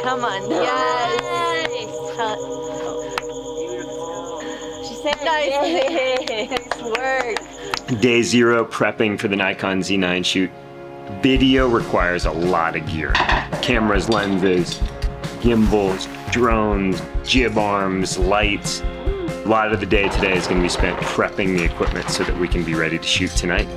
Come on. Yes. She said nice work. Day 0 prepping for the Nikon Z9 shoot. Video requires a lot of gear. Cameras, lenses, gimbals, drones, jib arms, lights. A lot of the day today is going to be spent prepping the equipment so that we can be ready to shoot tonight.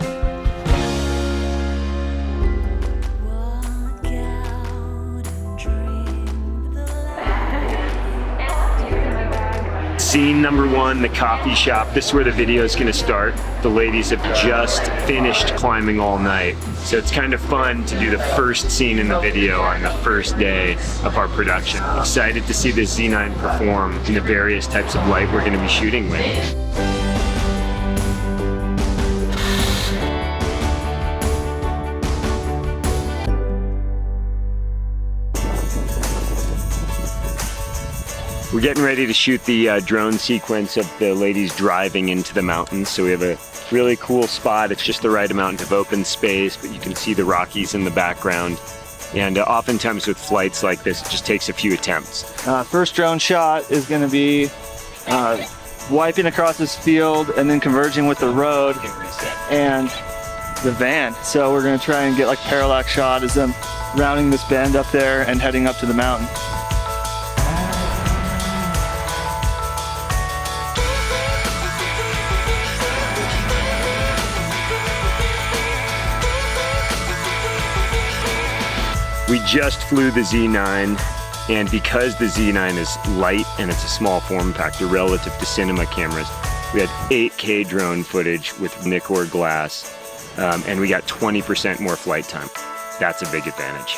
Scene number 1, the coffee shop. This is where the video is going to start. The ladies have just finished climbing all night. So it's kind of fun to do the first scene in the video on the first day of our production. Excited to see the Z9 perform in the various types of light we're going to be shooting with. We're getting ready to shoot the drone sequence of the ladies driving into the mountains. So we have a really cool spot. It's just the right amount of open space, but you can see the Rockies in the background. And oftentimes with flights like this, it just takes a few attempts. First drone shot is going to be wiping across this field and then converging with the road and the van. So we're going to try and get like parallax shot as them rounding this bend up there and heading up to the mountain. We just flew the Z9, and because the Z9 is light and it's a small form factor relative to cinema cameras, we had 8K drone footage with Nikon glass, and we got 20% more flight time. That's a big advantage.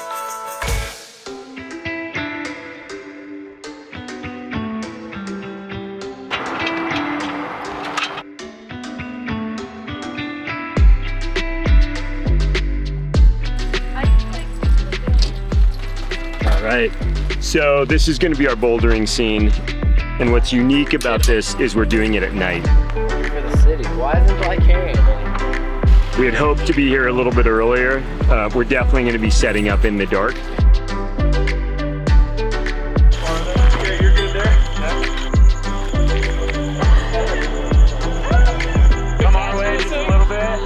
Right, so this is going to be our bouldering scene, and what's unique about this is we're doing it at night. For the city, why isn't Black carrying it? We had hoped to be here a little bit earlier. We're definitely going to be setting up in the dark. Okay, you're good there? Come our way just a little bit.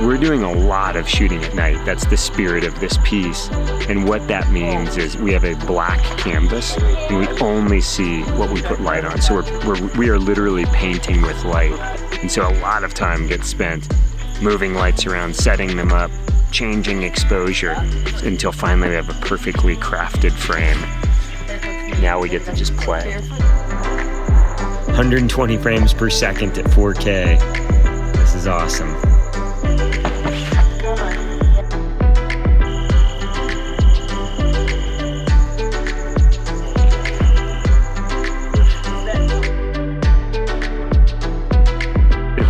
We're doing a lot of shooting at night. That's the spirit of this piece. And what that means is we have a black canvas and we only see what we put light on. So we are literally painting with light. And so a lot of time gets spent moving lights around, setting them up, changing exposure until finally we have a perfectly crafted frame. Now we get to just play. 120 frames per second at 4K. This is awesome.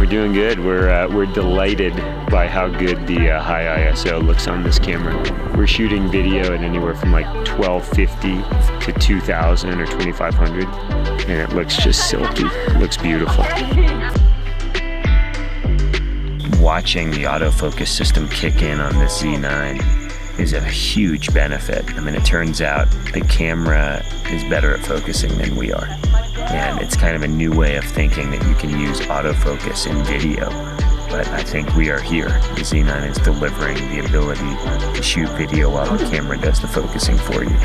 Doing good. We're delighted by how good the high ISO looks on this camera. We're shooting video at anywhere from like 1250 to 2000 or 2500, and it looks just silky. It looks beautiful. Watching the autofocus system kick in on this Z9 is a huge benefit. I mean, it turns out the camera is better at focusing than we are. And it's kind of a new way of thinking that you can use autofocus in video. But I think we are here. The Z9 is delivering the ability to shoot video while the camera does the focusing for you.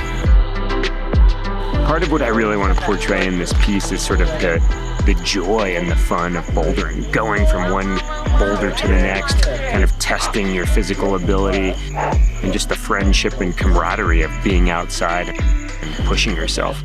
Part of what I really want to portray in this piece is sort of the joy and the fun of bouldering. Going from one boulder to the next, kind of testing your physical ability, and just the friendship and camaraderie of being outside and pushing yourself.